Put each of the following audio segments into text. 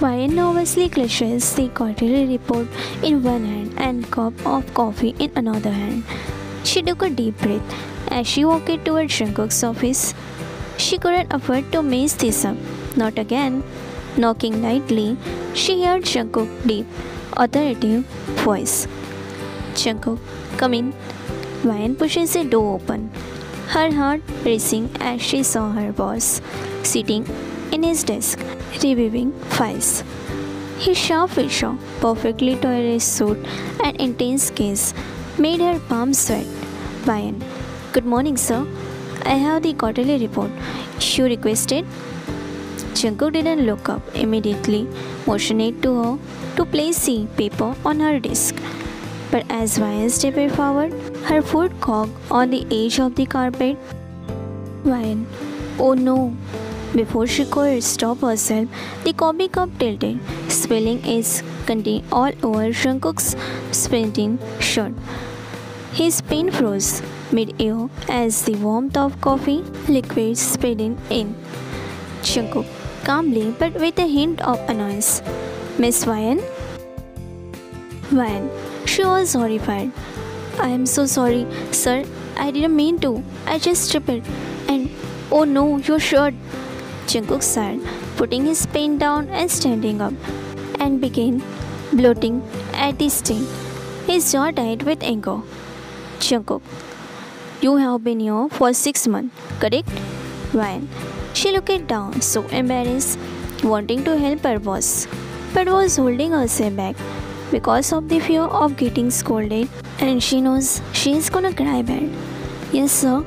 Ryan nervously clutches the quarterly report in one hand and cup of coffee in another hand. She took a deep breath as she walked toward Jungkook's office. She couldn't afford to mess this up. Not again. Knocking lightly, she heard Jungkook's deep, authoritative voice. Jungkook, come in. Ryan pushes the door open, her heart racing as she saw her boss sitting in his desk, reviewing files. His sharp feature, perfectly tailored suit, and intense gaze made her palms sweat. Ryan, good morning, sir. I have the quarterly report you requested. Jungkook didn't look up immediately, motioned to her to place the paper on her desk. But as Ryan stepped forward, her foot caught on the edge of the carpet. Ryan, oh no! Before she could stop herself, the coffee cup tilted, spilling its content all over Jungkook's sprinting shirt. His pen froze mid-air as the warmth of coffee liquid spreading in. Jungkook, calmly but with a hint of annoyance. Miss Ryan? Ryan, she was horrified. I am so sorry, sir. I didn't mean to. I just tripped. And oh no, your shirt. Jungkook sighed, putting his pen down and standing up, and began bloating at the stain. His jaw tied with anger. Jungkook, you have been here for 6 months, correct? Ryan. She looked down, so embarrassed, wanting to help her boss, but was holding herself back because of the fear of getting scolded, and she knows she is gonna cry bad. Yes, sir.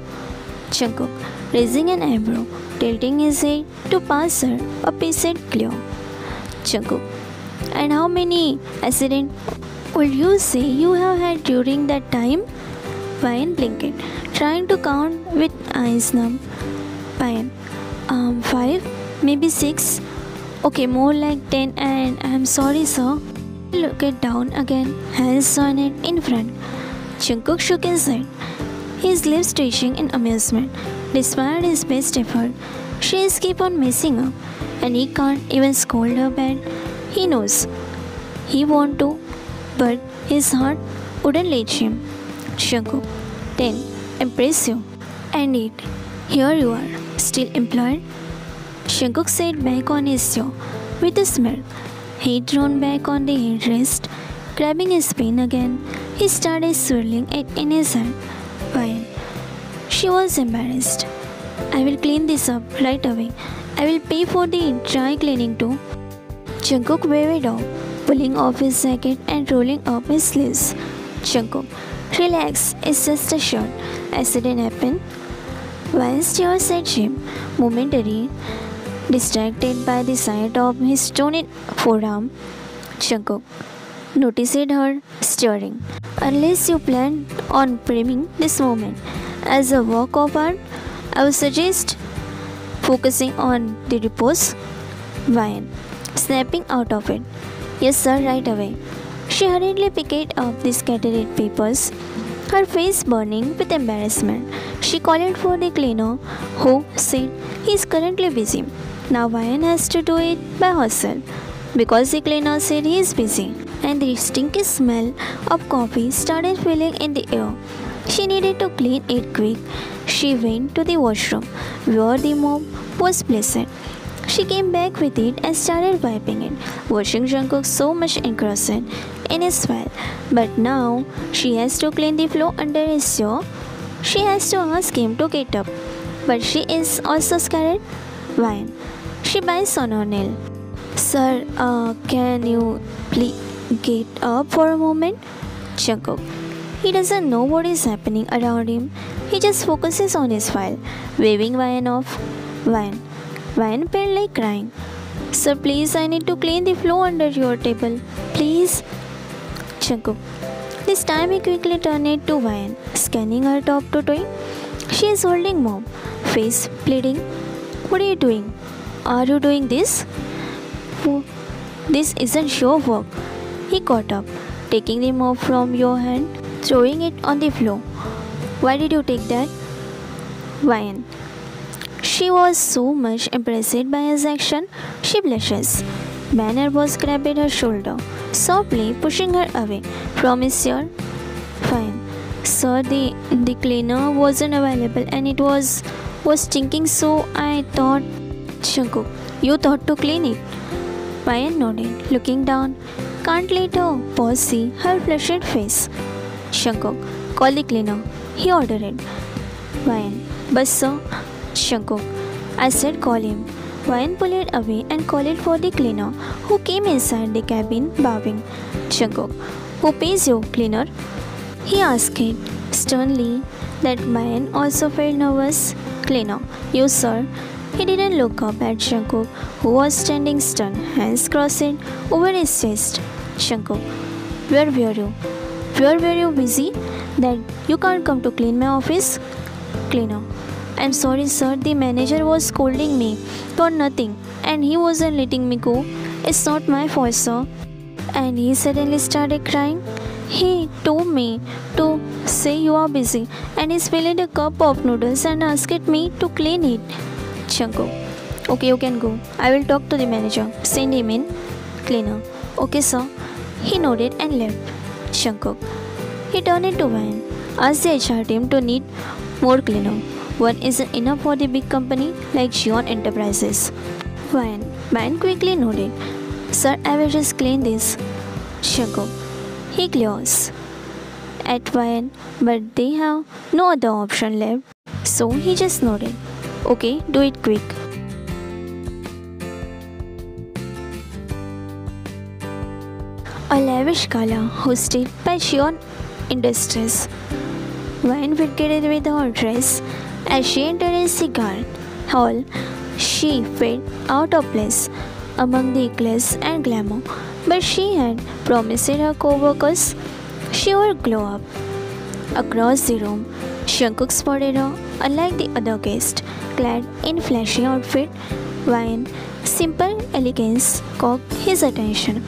Jungkook, raising an eyebrow, tilting his head to pass her a patient clear. Jungkook, and how many accidents would you say you have had during that time? Ryan blinked, trying to count with eyes numb. Ryan, 5, maybe 6. Okay, more like 10, and I'm sorry, sir. He looked down again, hands on it in front. Jungkook shook his head, his lips twitching in amusement. Despite his best effort, she is keep on messing up, and he can't even scold her back. He knows he want to, but his heart wouldn't let him. Jungkook, 10, impressive. And it, here you are, still employed? Jungkook sat back on his chair with a smirk, head drawn back on the headrest. Grabbing his pen again, he started swirling it in his hand. Ryan. She was embarrassed. I will clean this up right away. I will pay for the dry cleaning too. Jungkook waved off, pulling off his jacket and rolling up his sleeves. Jungkook, relax, it's just a shirt. Accident happened. Ryan stares at him, momentarily distracted by the sight of his stony forearm. Jungkook noticed her staring. Unless you plan on framing this moment as a work of art, I would suggest focusing on the repose. Ryan, snapping out of it. Yes, sir, right away. She hurriedly picked up the scattered papers, her face burning with embarrassment. She called for the cleaner, who said he is currently busy. Now Ryan has to do it by herself because the cleaner said he is busy, and the stinky smell of coffee started filling in the air. She needed to clean it quick. She went to the washroom where the mop was placed. She came back with it and started wiping it, washing Jungkook so much engrossed in his file. But now she has to clean the floor under his chair. She has to ask him to get up, but she is also scared. Ryan. She bites on her nail. Sir, can you please get up for a moment? Jungkook. He doesn't know what is happening around him. He just focuses on his file, waving Ryan off. Ryan. Ryan felt like crying. Sir, please, I need to clean the floor under your table. Please. Jungkook. This time he quickly turned it to Ryan, scanning her top to toe. She is holding mop, face bleeding. What are you doing? Are you doing this? Oh, this isn't your work. He got up, taking the mop from your hand, throwing it on the floor. Why did you take that? Ryan. She was so much impressed by his action, she blushes. Banner was grabbing her shoulder, softly pushing her away. Promise, sir? Fine. Sir, the cleaner wasn't available and it was stinking, so I thought. Shankuk, you thought to clean it? Ryan nodded, looking down. Can't let her boss see her flushed face. Shankuk, call the cleaner, he ordered. Ryan, but sir. Shankuk, I said call him. Ryan pulled it away and called for the cleaner, who came inside the cabin bowing. Shankuk, who pays you, cleaner? He asked it sternly. That Ryan also felt nervous. Cleaner, you sir. He didn't look up at Shankuk, who was standing stern, hands crossed over his chest. Shankuk, where were you? Where were you busy? That you can't come to clean my office? Cleaner, I'm sorry sir, the manager was scolding me for nothing and he wasn't letting me go. It's not my fault, sir. And he suddenly started crying. He told me to say you are busy and he spilled a cup of noodles and asked me to clean it. Shankuk, okay, you can go. I will talk to the manager. Send him in. Cleaner, okay sir. He nodded and left. Shankuk, he turned it to Ryan. Asked the HR team to need more cleaner. One isn't enough for the big company like Gion Enterprises. Ryan quickly nodded. Sir, I will just clean this. Shankuk, he glares at Ryan, but they have no other option left. So he just nodded. Okay, do it quick. A lavish gala hosted by Gion Industries. Ryan fitted with her dress. As she entered a cigar hall, she felt out of place among the eclipse and glamour, but she had promised her co-workers she would glow up. Across the room, Shankuk spotted her, unlike the other guests, clad in flashy outfit. Ryan's simple elegance caught his attention.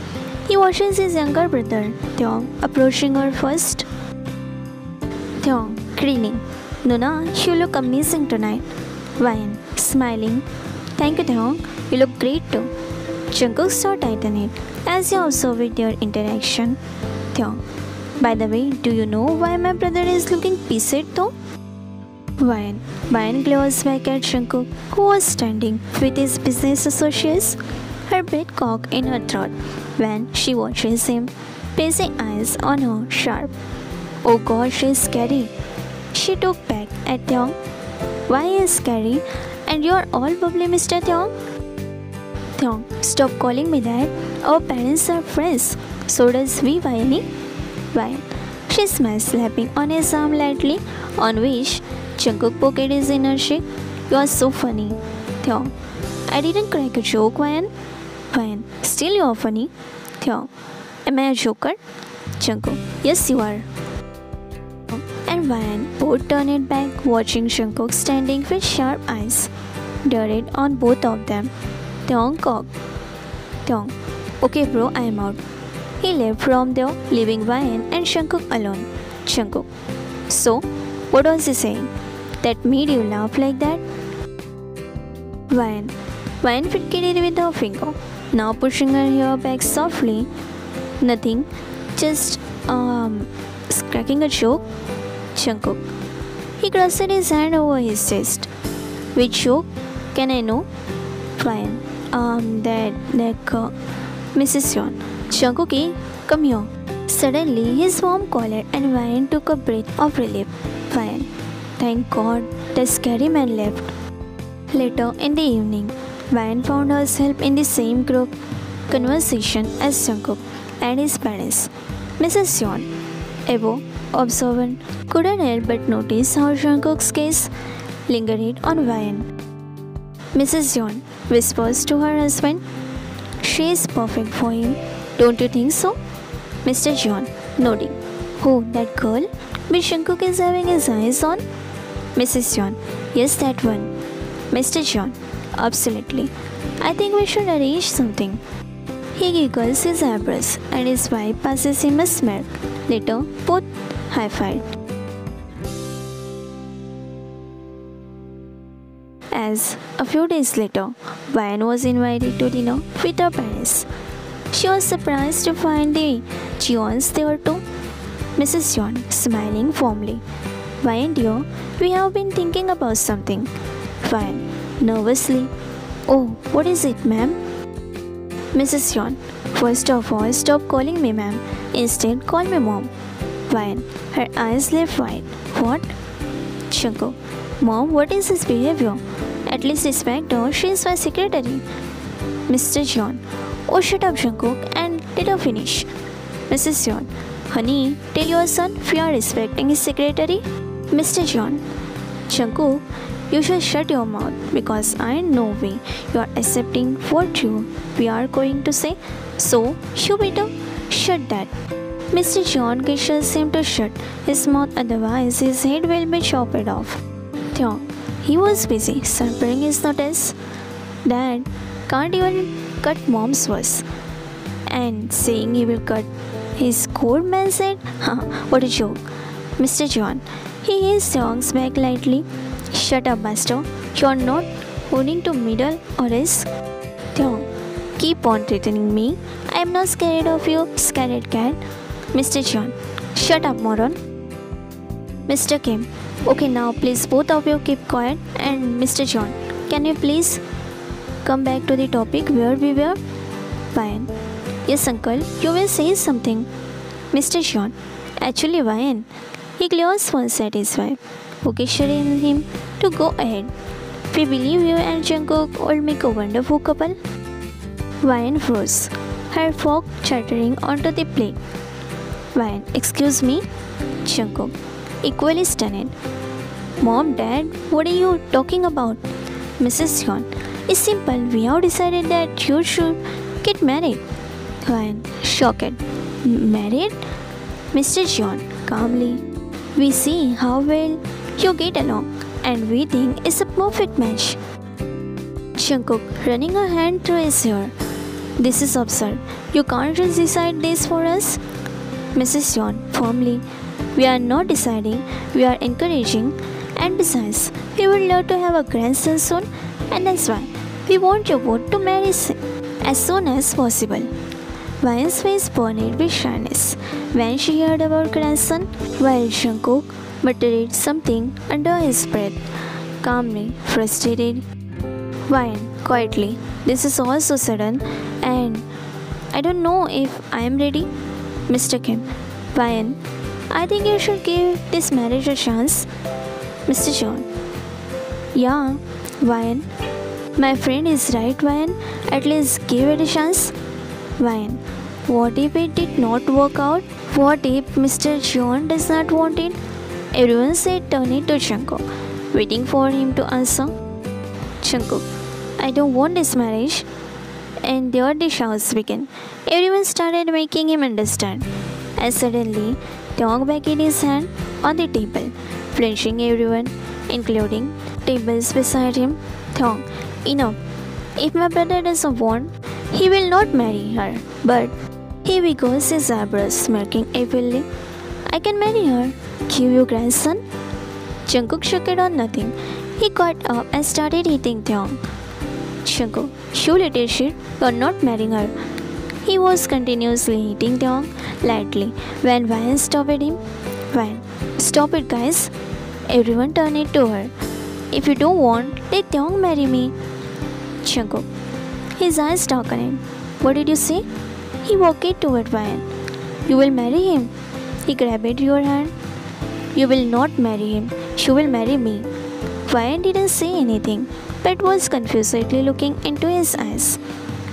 He watches his younger brother, Theong, approaching her first. Theong, grinning. Nuna, you look amazing tonight. Ryan, smiling. Thank you, Theong. You look great too. Jungkook's jaw tightened as he observed their interaction. Theong, by the way, do you know why my brother is looking pissed though? Ryan glares back at Jungkook, who was standing with his business associates, her breath caught in her throat when she watches him, placing eyes on her sharp. Oh God, she's scary. She took back at Theong. Why is scary? And you're all bubbly, Mr. Theong? Theong, stop calling me that. Our parents are friends. So does we, Vayani. Ryan. She smiled, slapping on his arm lightly, on which Jungkook poked his inner cheek. You are so funny. Theong, I didn't crack a joke, Ryan. Ryan, still you are funny. Theong, am I a joker? Jungkook, yes you are. And Ryan both turned back, watching Jungkook standing with sharp eyes darted on both of them. Theong cocked. Theong, okay bro, I am out. He left from there, leaving Ryan and Jungkook alone. Jungkook, so, what was he saying? That made you laugh like that? Ryan fidgeted with her finger, now pushing her hair back softly. Nothing, just cracking a joke. Jungkook. He crossed his hand over his chest. Which joke? Can I know? Ryan. Mrs. Yeon. Jungkook, come here. Suddenly, his mom called and Ryan took a breath of relief. Ryan. Thank God, the scary man left. Later in the evening, Ryan found herself in the same group conversation as Jungkook and his parents. Mrs. Yeon, ever observant, couldn't help but notice how Jungkook's gaze lingered on Ryan. Mrs. Yeon whispers to her husband, she is perfect for him. Don't you think so? Mr. Jeon nodding. Who, that girl? Which Jungkook is having his eyes on? Mrs. Jeon, yes, that one. Mr. Jeon, absolutely. I think we should arrange something. He giggles his eyebrows and his wife passes him a smirk. Later, both high-fived. As a few days later, Vian was invited to dinner with her parents. She was surprised to find the Jeons there too. Mrs. Jeon smiling warmly. Vian dear, we have been thinking about something. Vian nervously. Oh, what is it, ma'am? Mrs. Jeon, first of all, stop calling me ma'am. Instead, call me mom. Vian, her eyes left wide. What? Jungkook, Mom, what is his behavior? At least respect her, she is my secretary. Mr. Jeon, oh shut up Jungkook and let her finish. Mrs. Jeon, honey, tell your son we are respecting his secretary. Mr. Jeon, Jungkook, you should shut your mouth because I know way you are accepting what we are going to say. So, you better shut that. Mr. Jeon gestures him to shut his mouth, otherwise his head will be chopped off. He was busy surprising his notice. Dad can't even cut mom's voice. And saying he will cut his cold man said, what a joke. Mr. Jeon, he his songs back lightly. Shut up, master. You're not holding to middle or else. Keep on threatening me. I'm not scared of you, scared cat. Mr. Jeon, shut up, moron. Mr. Kim, okay now please both of you keep quiet. And Mr. Jeon, can you please come back to the topic where we were? Vian, yes uncle, you will say something. Mr. Jeon, actually Vian, he glares once at his wife, occasioning him to go ahead. We believe you and Jungkook will make a wonderful couple. Vian froze, her fork chattering onto the plate. Vian, excuse me? Jungkook, equally stunned. Mom, Dad, what are you talking about? Mrs. Jeon, it's simple. We have decided that you should get married. Vian, shocked. Married? Mr. Jeon, calmly. We see how well you get along and we think it's a perfect match. Jungkook, running a hand through his hair. This is absurd. You can't just decide this for us. Mrs. Jeon, firmly. We are not deciding, we are encouraging. And besides, we would love to have a grandson soon, and that's why we want you both to marry as soon as possible. Vian's face burned with shyness when she heard about grandson, while Jungkook muttered something under his breath, calmly frustrated. Vian, quietly, this is all so sudden, and I don't know if I am ready. Mr. Kim, Vian, I think you should give this marriage a chance. Mr. Jeon, yeah, Vian, my friend is right, Vian, at least give it a chance. Vian, what if it did not work out? What if Mr. Jeon does not want it? Everyone said turn it to Jungkook, waiting for him to answer. Jungkook, I don't want this marriage. And there the shouts began. Everyone started making him understand. And suddenly, Taeyong backed his hand on the table, flinching everyone, including tables beside him. Taeyong, enough. If my brother doesn't want, he will not marry her. But he wiggles his eyebrows, smirking evilly. I can marry her. Give you grandson. Jungkook shook it on nothing. He got up and started hitting Taeyong. Jungkook, you little shit, you're not marrying her. He was continuously hitting Taeyong lightly when Vian stopped him. Vian, stop it guys. Everyone turned it to her. If you don't want, let Taeyong marry me. Jungkook, his eyes darkened. What did you say? He walked toward Vian. You will marry him. He grabbed your hand. You will not marry him. You will marry me. Vian didn't say anything, but was confusedly looking into his eyes.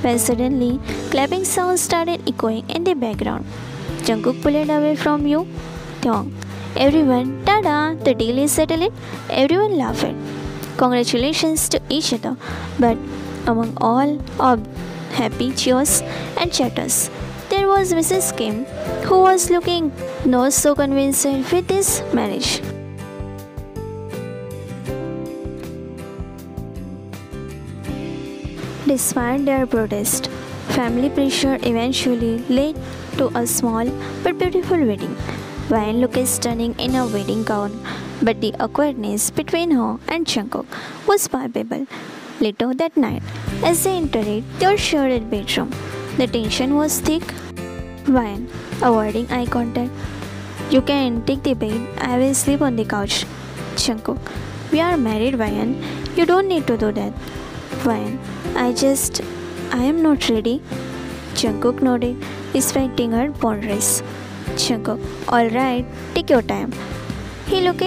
When suddenly, clapping sounds started echoing in the background. Jungkook pulled away from you. Taeyong, everyone, tada, the deal is settled. Everyone laughed. Congratulations to each other. But among all of happy cheers and chatters, there was Mrs. Kim, who was looking not so convinced with this marriage. Despite their protest, family pressure eventually led to a small but beautiful wedding. Vian looked stunning in a wedding gown, but the awkwardness between her and Jungkook was palpable. Later that night, as they entered their shared bedroom, the tension was thick. Ryan, avoiding eye contact. You can take the bed, I will sleep on the couch. Jungkook, we are married, Ryan. You don't need to do that. Ryan, I am not ready. Jungkook nodded, respecting her boundaries. Jungkook, alright, take your time. He looked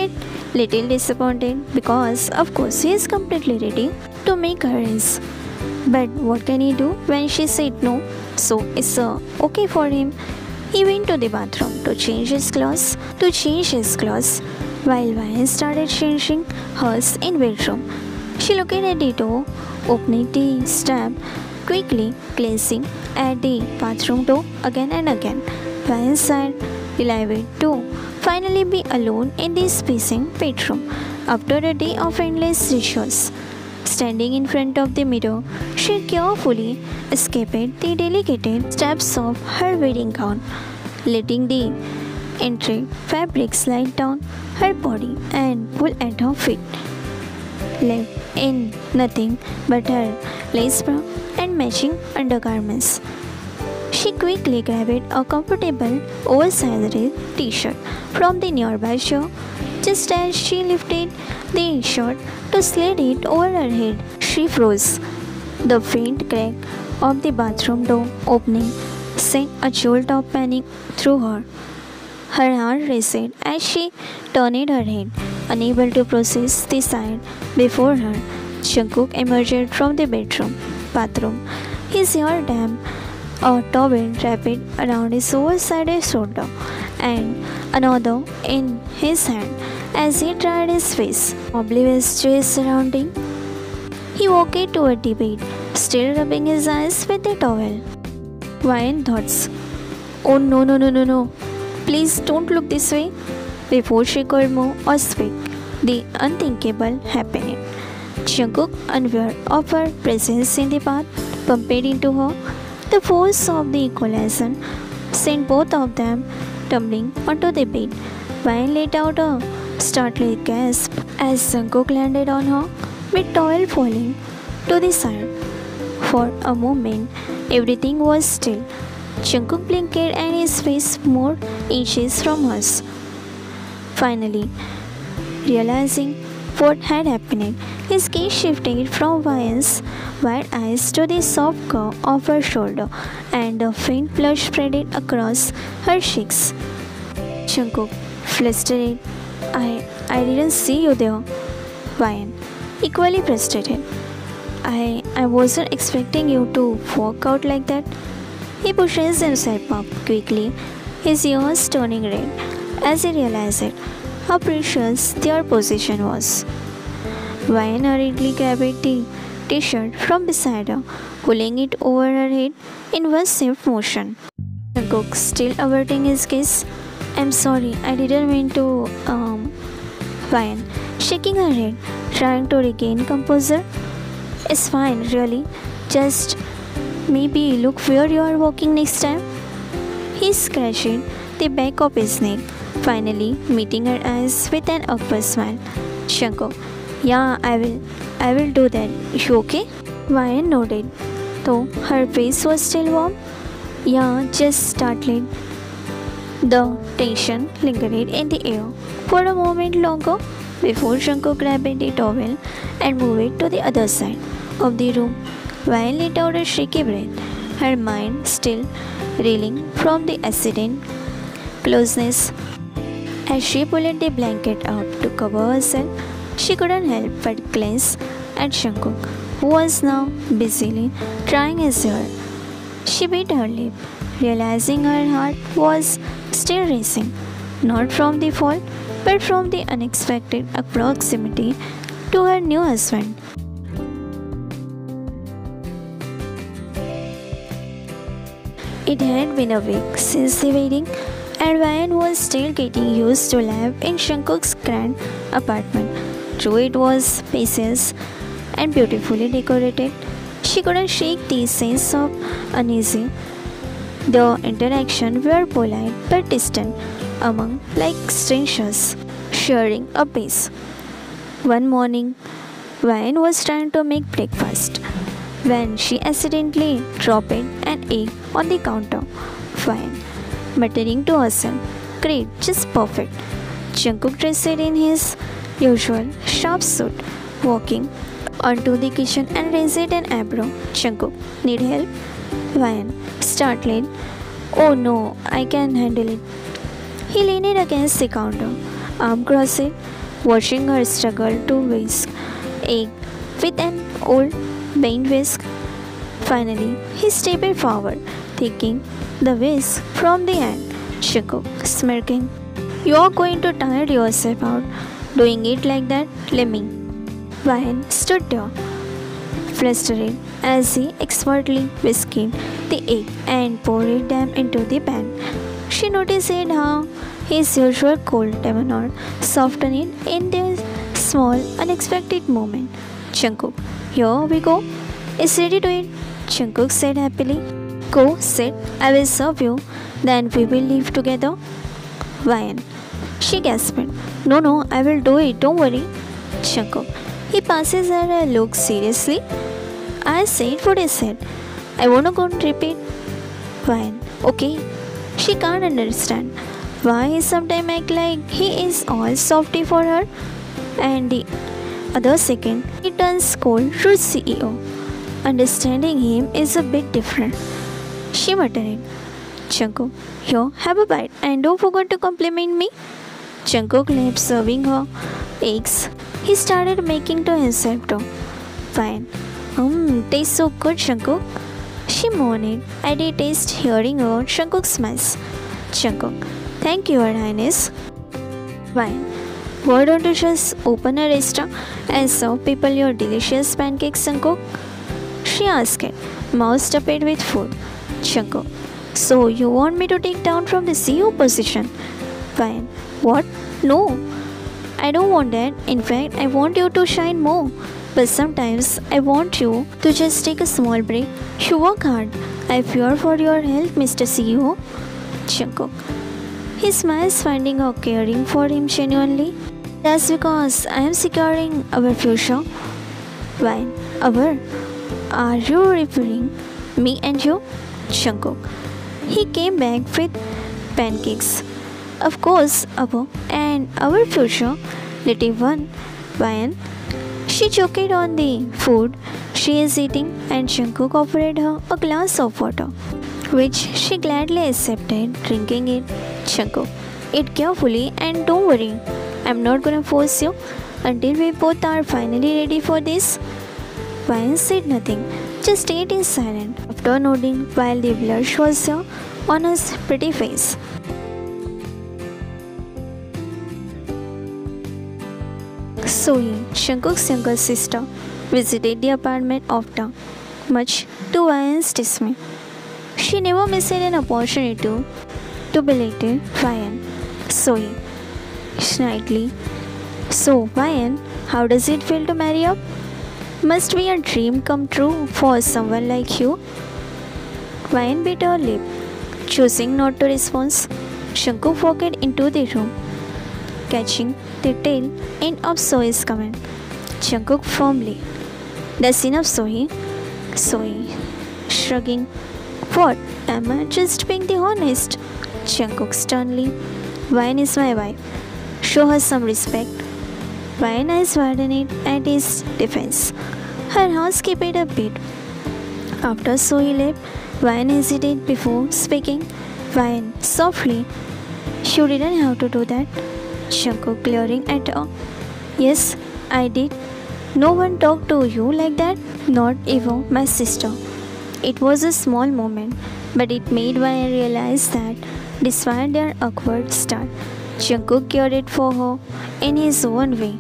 little disappointed because, of course, he is completely ready to make her his. But what can he do when she said no? So it's okay for him. He went to the bathroom to change his clothes. While Ryan started changing hers in bedroom. She looked at the door, opening the strap, quickly glancing at the bathroom door again and again. Ryan sighed, relieved to finally be alone in the spacing bedroom after a day of endless rituals. Standing in front of the mirror, she carefully escaped the delicate steps of her wedding gown, letting the entry fabric slide down her body and pull at her feet. Left in nothing but her lace bra and matching undergarments. She quickly grabbed a comfortable oversized t-shirt from the nearby shore. Just as she lifted the shirt to slide it over her head, she froze. The faint crack of the bathroom door opening sent a jolt of panic through her. Her heart raced as she turned her head, unable to process the sight before her. Jungkook emerged from the bathroom, his hair damp, a towel wrapped around his oversized shoulder, and another in his hand as he dried his face, oblivious to his surroundings. He walked toward the bed, still rubbing his eyes with the towel. Ryan thoughts, oh no, please don't look this way. Before she could move or speak, the unthinkable happened. Jungkook, unaware of her presence in the bath, bumped into her. The force of the collision sent both of them tumbling onto the bed. Ryan let out a startled gasp as Jungkook landed on her, with towel falling to the side. For a moment, everything was still. Jungkook blinked and his face more inches from hers. Finally, realizing what had happened, his gaze shifted from Ryan's wide eyes to the soft curve of her shoulder, and a faint blush spread across her cheeks. Jungkook flustered, I didn't see you there. Ryan, equally frustrated. I wasn't expecting you to walk out like that. He pushes himself up quickly, his ears turning red as he realized how precious their position was. Ryan hurriedly grabbed the t-shirt from beside her, pulling it over her head in one swift motion. Jungkook, still averting his gaze, I'm sorry, I didn't mean to, Ryan, shaking her head, trying to regain composure. It's fine, really. Just maybe look where you are walking next time. He scratched the back of his neck, finally meeting her eyes with an awkward smile. Jungkook, yeah, I will do that. You okay? Ryan nodded, though her face was still warm. Yeah, just startled. The tension lingered in the air for a moment longer before Jungkook grabbed the towel and moved it to the other side of the room. Ryan let out a shaky breath, her mind still reeling from the accident closeness. As she pulled the blanket out to cover herself, she couldn't help but glance at Jungkook, who was now busily drying his hair. She bit her lip, realizing her heart was still racing, not from the fall, but from the unexpected proximity to her new husband. It had been a week since the wedding, and Ryan was still getting used to life in Jungkook's grand apartment. Though it was spacious and beautifully decorated, she couldn't shake the sense of uneasy. The interaction were polite but distant, among like strangers. sharing a piece. One morning, Ryan was trying to make breakfast when she accidentally dropped an egg on the counter. Ryan, muttering to herself, "Great, just perfect." Jungkook dressed in his usual sharp suit, walking onto the kitchen and raised an eyebrow. "Jungkook, need help?" Ryan, startled. "Oh no, I can handle it." He leaned against the counter, arm crossed, watching her struggle to whisk egg with an old bent whisk. Finally, he stepped forward, taking the whisk from the end. Jungkook, smirking, "You are going to tire yourself out doing it like that, Lemmy." Ryan stood there, flustered, as he expertly whisked the egg and poured them into the pan. She noticed how his usual cold demeanor softened in this small, unexpected moment. "Jungkook, here we go. It's ready to eat," Jungkook said happily. "Go, sit. I will serve you. Then we will leave together." Ryan, she gasped. No, I will do it. Don't worry." Jungkook, he passes her a look seriously. "I said what I said. I want to go and repeat." Ryan, okay. She can't understand why he sometimes act like he is all softy for her, and the other second he turns cold to CEO. Understanding him is a bit different. She muttered, "Jungkook, here, have a bite and don't forget to compliment me." Jungkook left serving her eggs. He started making to himself too. "Fine. Tastes so good, Jungkook." She moaned at the taste, hearing her Jungkook smiles. Jungkook, "Thank you, Your Highness." "Fine. Why don't you just open a restaurant and serve people your delicious pancakes, Jungkook?" She asked, mouth stuffed with food. Jungkook, "So you want me to take down from the CEO position?" Fine. "What? No. I don't want that. In fact, I want you to shine more. But sometimes I want you to just take a small break. You work hard. I fear for your health, Mr. CEO." Jungkook, he smiles, finding her caring for him genuinely. "That's because I am securing our future." Why? Our? Are you referring me and you? Jungkook, he came back with pancakes. "Of course, our and our future, little one." Ryan, she choked on the food she is eating, and Jungkook offered her a glass of water, which she gladly accepted, drinking it. Jungkook, "Eat carefully and don't worry. I'm not gonna force you until we both are finally ready for this." Ryan said nothing, just ate in silence, after nodding while the blush was there on his pretty face. Sohee, Jungkook's younger sister, visited the apartment often, much to Ryan's dismay. She never missed an opportunity to belittle Ryan. Sohee, slightly, "So, Ryan, how does it feel to marry up? Must be a dream come true for someone like you." Ryan bit her lip, choosing not to respond. Jungkook walked into the room, catching the tail end of Sohee's comment. Jungkook firmly, "That's enough, Sohee." Sohee, shrugging, "What? Am I just being the honest?" Jungkook sternly, "Ryan is my wife. Show her some respect." Ryan eyes widened at his defense. Her heart skipped a beat. After Sohee left, Ryan hesitated before speaking. Ryan, softly, "You didn't have to do that." Jungkook, glaring at her, "Yes, I did. No one talked to you like that, not even my sister." It was a small moment, but it made Ryan realize that despite their awkward start, Jungkook cared for her in his own way.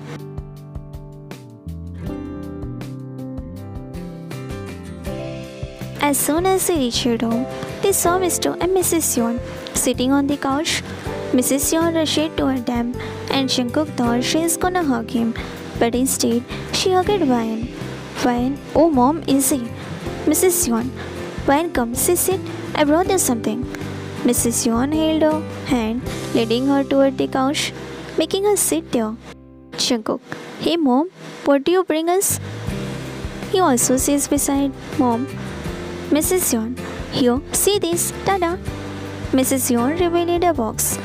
As soon as they reached home, they saw Mr. and Mrs. Yeon sitting on the couch. Mrs. Yeon rushed toward them, and Jungkook thought she was gonna hug him, but instead she hugged Ryan. Ryan, "Oh, Mom, easy." Mrs. Yeon, "Ryan, come, sit. I brought you something." Mrs. Yeon held her hand, leading her toward the couch. making her sit there. Jungkook, hey mom, what do you bring us? He also sits beside mom. Mrs. Yeon, here, see this, tada. Mrs. Yeon revealed a box.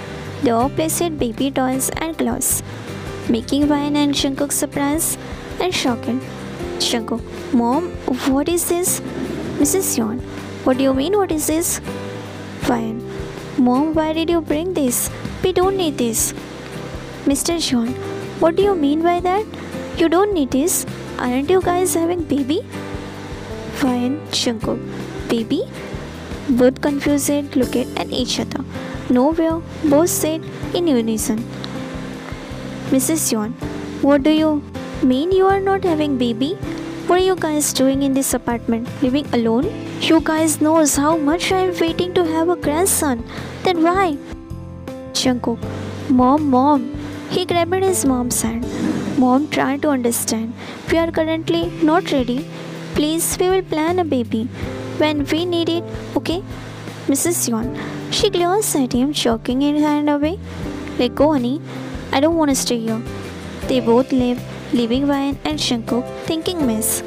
There placed baby toys and clothes, making Ryan and Jungkook surprised and shocked. Jungkook, mom, what is this? Mrs. Yeon, what do you mean, what is this? Ryan, mom, why did you bring this? We don't need this. Mr. Jeon, what do you mean by that? You don't need this. Aren't you guys having baby? Ryan, Jungkook, baby? Both confused looked at each other. Nowhere, both said in unison. Mrs. Yeon, what do you mean you are not having baby? What are you guys doing in this apartment? Living alone? You guys knows how much I am waiting to have a grandson. Then why? Jungkook, mom. He grabbed his mom's hand. Mom, try to understand. We are currently not ready. Please, we will plan a baby when we need it, okay? Mrs. Yeon, she glares at him, choking his hand away. Let go, honey. I don't want to stay here. They both left, leaving Ryan and Jungkook thinking mess.